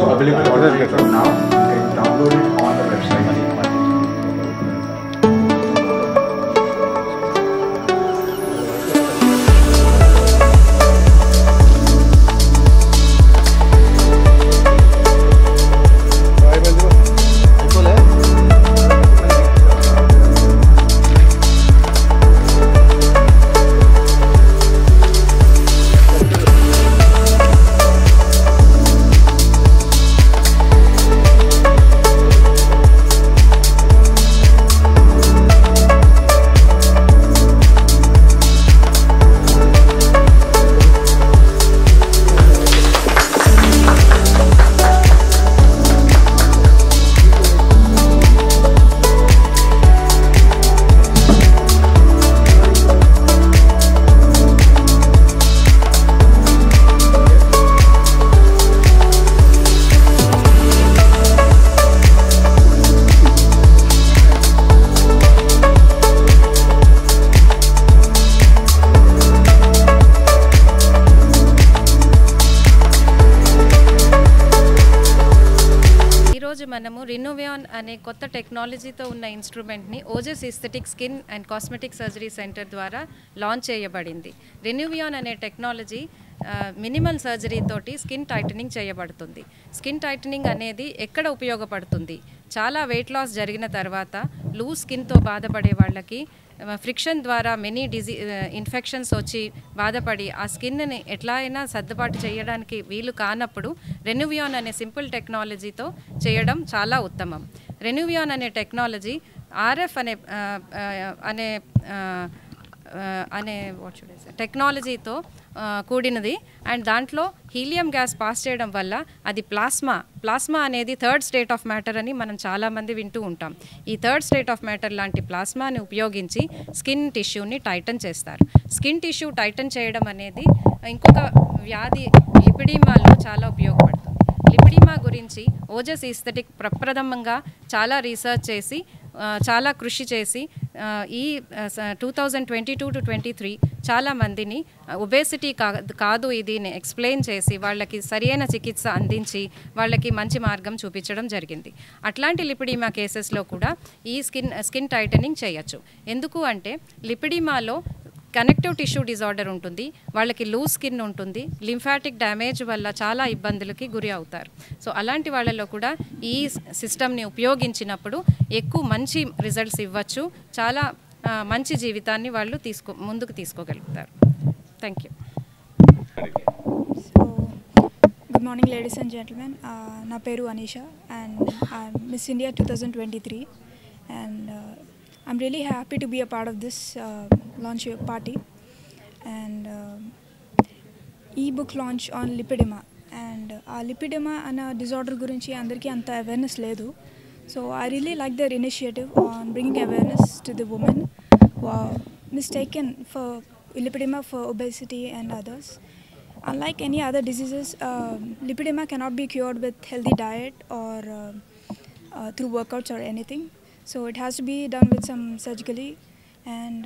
also available on now. You can download it on the website. మనము రినోవియాన్ అనే కొత్త టెక్నాలజీతో ఉన్న ఇన్స్ట్రుమెంట్ని Ojas aesthetic skin and cosmetic surgery centre ద్వారా లాంచ్ చేయబడింది. రినోవియాన్ అనే టెక్నాలజీ మినిమల్ సర్జరీ తోటి స్కిన్ టైటనింగ్ చేయబడుతుంది. స్కిన్ టైటనింగ్ అనేది ఎక్కడ ఉపయోగపడుతుంది? చాలా వెయిట్ లాస్ జరిగిన తర్వాత లూజ్ స్కిన్తో బాధపడే వాళ్ళకి ఫ్రిక్షన్ ద్వారా మెనీ ఇన్ఫెక్షన్స్ వచ్చి బాధపడి ఆ స్కిన్ని ఎట్లా అయినా సర్దుబాటు చేయడానికి వీలు కానప్పుడు రెనోవియాన్ అనే సింపుల్ టెక్నాలజీతో చేయడం చాలా ఉత్తమం. రెనోవియాన్ అనే టెక్నాలజీ RF అనే టెక్నాలజీతో కూడినది అండ్ దాంట్లో హీలియం గ్యాస్ పాస్ చేయడం వల్ల అది ప్లాస్మా అనేది థర్డ్ స్టేట్ ఆఫ్ మ్యాటర్ అని మనం చాలామంది వింటూ ఉంటాం. ఈ థర్డ్ స్టేట్ ఆఫ్ మ్యాటర్ లాంటి ప్లాస్మాని ఉపయోగించి స్కిన్ టిష్యూని టైటన్ చేస్తారు. స్కిన్ టిష్యూ టైటన్ చేయడం అనేది ఇంకొక వ్యాధి లిపిడిమాలో చాలా ఉపయోగపడుతుంది. లిపిడిమా గురించి ఓజస్ ఎస్థెటిక్ ప్రప్రథమంగా చాలా రీసెర్చ్ చేసి చాలా కృషి చేసి ఈ 2022-23 చాలామందిని ఒబేసిటీ కాదు ఇది ఎక్స్ప్లెయిన్ చేసి వాళ్ళకి సరైన చికిత్స అందించి వాళ్ళకి మంచి మార్గం చూపించడం జరిగింది. అట్లాంటి లిపిడిమా కేసెస్లో కూడా ఈ స్కిన్ టైటనింగ్ చేయొచ్చు. ఎందుకు అంటే లిపిడిమాలో కనెక్టివ్ టిష్యూ డిజార్డర్ ఉంటుంది, వాళ్ళకి లూజ్ స్కిన్ ఉంటుంది, లింఫాటిక్ డ్యామేజ్ వల్ల చాలా ఇబ్బందులకి గురి అవుతారు. సో అలాంటి వాళ్ళలో కూడా ఈ సిస్టమ్ని ఉపయోగించినప్పుడు ఎక్కువ మంచి రిజల్ట్స్ ఇవ్వచ్చు, చాలా మంచి జీవితాన్ని వాళ్ళు ముందుకు తీసుకోగలుగుతారు. Thank you. Good morning, ladies and gentlemen. నా పేరు Anisha and I'm Miss India 2023 and I'm really happy to be a part of this launch party and e-book launch on lipedema and lipedema ana disorder gurinchi andarki anta awareness ledu. So I really like their initiative on bringing awareness to the women who are mistaken for lipedema for obesity and others. Unlike any other diseases, lipedema cannot be cured with healthy diet or through workouts or anything. So it has to be done with some surgically and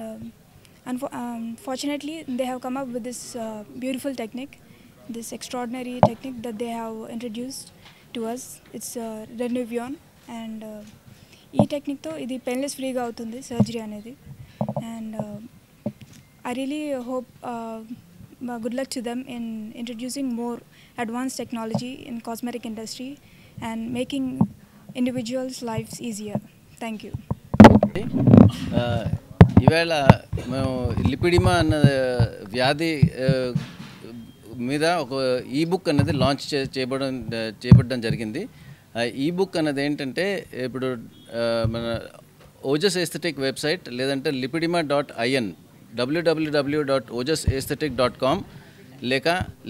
fortunately they have come up with this beautiful technique, this extraordinary technique that they have introduced to us. It's Renuvion and ee technique tho idi painless free ga avutundi surgery anedi and I really hope good luck to them in introducing more advanced technology in cosmetic industry and making individuals' lives easier. Thank you. ఇవాళ మేము లిపిడిమా అన్న వ్యాధి మీద ఒక ebook అనేది launch చేయబడడం జరిగింది. Ebook అన్నది ఏంటంటే ఇప్పుడు మన ఓజస్ ఎస్థెటిక్ వెబ్సైట్ లేదంటే lipidema.in www.ojasaesthetic.com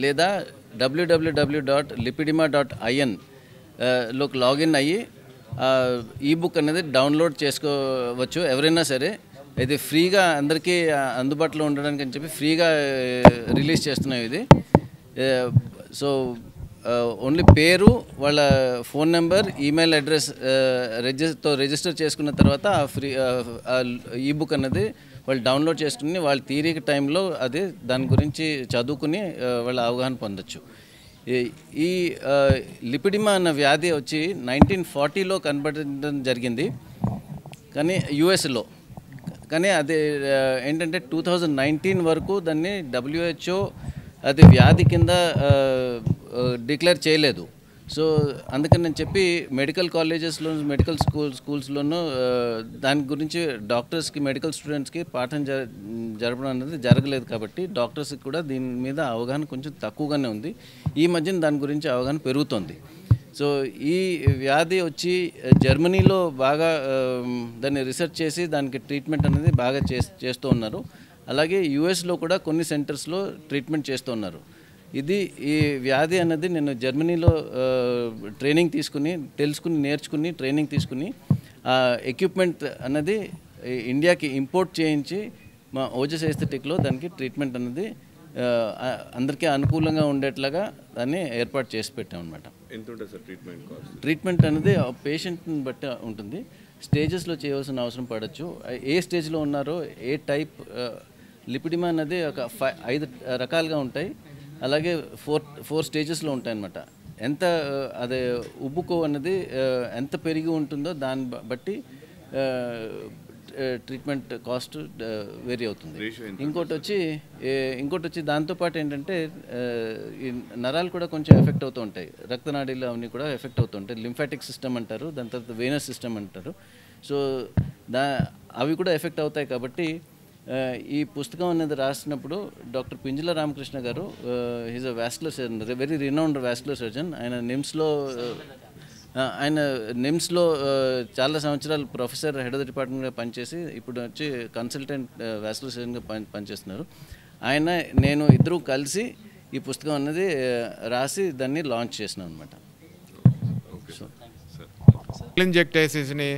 లేదా www.lipidema.in లోకి లాగిన్ అయ్యి ఈబుక్ అనేది డౌన్లోడ్ చేసుకోవచ్చు. ఎవరైనా సరే ఇది ఫ్రీగా అందరికీ అందుబాటులో ఉండడానికి అని చెప్పి ఫ్రీగా రిలీజ్ చేస్తున్నాం ఇది. సో ఓన్లీ పేరు, వాళ్ళ phone number, email address register చేసుకున్న తర్వాత ఫ్రీ ఈబుక్ అనేది వాళ్ళు డౌన్లోడ్ చేసుకుని వాళ్ళ థియరీ టైంలో అది దాని గురించి చదువుకుని వాళ్ళ అవగాహన పొందొచ్చు. ఈ లిపిడిమా అన్న వ్యాధి వచ్చి 1940లో కనబడడం జరిగింది, కానీ యుఎస్లో. కానీ అది ఏంటంటే 2019 వరకు దాన్ని WHO అది వ్యాధి కింద డిక్లేర్ చేయలేదు. సో అందుకని నేను చెప్పి మెడికల్ కాలేజెస్లో, మెడికల్ స్కూల్స్లోనూ దాని గురించి డాక్టర్స్కి, మెడికల్ స్టూడెంట్స్కి పాఠం జరపడం అనేది జరగలేదు. కాబట్టి డాక్టర్స్కి కూడా దీని మీద అవగాహన కొంచెం తక్కువగానే ఉంది. ఈ మధ్యన దాని గురించి అవగాహన పెరుగుతోంది. సో ఈ వ్యాధి వచ్చి జర్మనీలో బాగా దాన్ని రీసెర్చ్ చేసి దానికి ట్రీట్మెంట్ అనేది బాగా చేస్తూ ఉన్నారు. అలాగే యుఎస్లో కూడా కొన్ని సెంటర్స్లో ట్రీట్మెంట్ చేస్తూ ఉన్నారు. ఈ వ్యాధి అన్నది నేను జర్మనీలో ట్రైనింగ్ తీసుకుని, నేర్చుకుని ట్రైనింగ్ తీసుకుని ఎక్విప్మెంట్ అన్నది ఇండియాకి ఇంపోర్ట్ చేయించి మా ఓజస్ ఎస్థెటిక్లో దానికి ట్రీట్మెంట్ అన్నది అందరికీ అనుకూలంగా ఉండేట్లాగా దాన్ని ఏర్పాటు చేసి పెట్టాం అన్నమాట. ఎంత ఉంటుంది సార్ ట్రీట్మెంట్ కాస్ట్? ట్రీట్మెంట్ అనేది పేషెంట్ని బట్టి ఉంటుంది. స్టేజెస్లో చేయవలసిన అవసరం పడవచ్చు. ఏ స్టేజ్లో ఉన్నారో, ఏ టైప్ లిపిడిమా అన్నది ఒక 5 రకాలుగా ఉంటాయి. అలాగే 4 స్టేజెస్లో ఉంటాయన్నమాట. ఎంత అదే ఉబ్బుకో అన్నది ఎంత పెరిగి ఉంటుందో దాన్ని బట్టి ట్రీట్మెంట్ కాస్ట్ వేరీ అవుతుంది. ఇంకోటి వచ్చి దాంతోపాటు ఏంటంటే ఈ నరాలు కూడా కొంచెం ఎఫెక్ట్ అవుతూ ఉంటాయి. రక్తనాడీలు అవన్నీ కూడా ఎఫెక్ట్ అవుతూ ఉంటాయి. లింఫాటిక్ సిస్టమ్ అంటారు, దాని తర్వాత వెనస్ సిస్టమ్ అంటారు. సో అవి కూడా ఎఫెక్ట్ అవుతాయి. కాబట్టి ఈ పుస్తకం అనేది రాసినప్పుడు doctor Pinjala Ramakrishna garu, he's a vascular surgeon, very renowned vascular surgeon. ఆయన నిమ్స్లో చాలా సంవత్సరాలు ప్రొఫెసర్, హెడ్ ఆఫ్ ద డిపార్ట్మెంట్గా పనిచేసి ఇప్పుడు వచ్చి కన్సల్టెంట్ వాస్కులర్ సర్జన్గా పనిచేస్తున్నారు. నేను ఇద్దరు కలిసి ఈ పుస్తకం అనేది రాసి దాన్ని లాంచ్ చేసినాం అనమాట. ఇంజెక్టైసిస్ని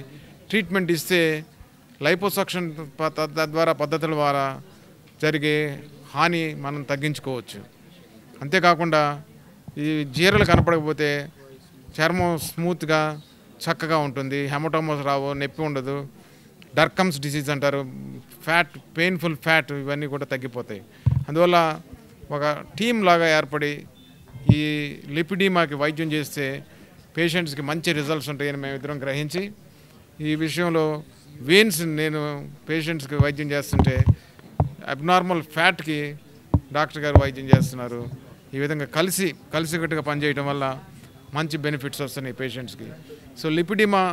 ట్రీట్మెంట్ ఇస్తే లైపోసక్షన్ పద్ధతుల ద్వారా జరిగే హాని మనం తగ్గించుకోవచ్చు. అంతేకాకుండా ఈ జీరలు కనపడకపోతే చర్మం స్మూత్గా చక్కగా ఉంటుంది, హెమటోమస్ రావు, నొప్పి ఉండదు, డర్కమ్స్ డిసీజ్ అంటారు, పెయిన్ఫుల్ ఫ్యాట్ ఇవన్నీ కూడా తగ్గిపోతాయి. అందువల్ల ఒక టీం లాగా ఏర్పడి ఈ లిపిడిమాకి వైద్యం చేస్తే పేషెంట్స్కి మంచి రిజల్ట్స్ ఉంటాయని మేమిద్దరం గ్రహించి ఈ విషయంలో వెయిన్స్ నేను పేషెంట్స్కి వైద్యం చేస్తుంటే అబ్నార్మల్ ఫ్యాట్కి డాక్టర్ గారు వైద్యం చేస్తున్నారు. ఈ విధంగా కలిసికట్టుగా పనిచేయడం వల్ల మంచి బెనిఫిట్స్ వస్తున్నాయి పేషెంట్స్కి. So lipoedema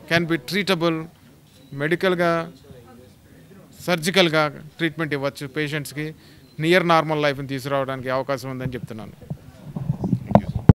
can be treatable, మెడికల్గా, సర్జికల్గా ట్రీట్మెంట్ ఇవ్వచ్చు. పేషెంట్స్కి నియర్ నార్మల్ లైఫ్ని తీసుకురావడానికి అవకాశం ఉందని చెప్తున్నాను.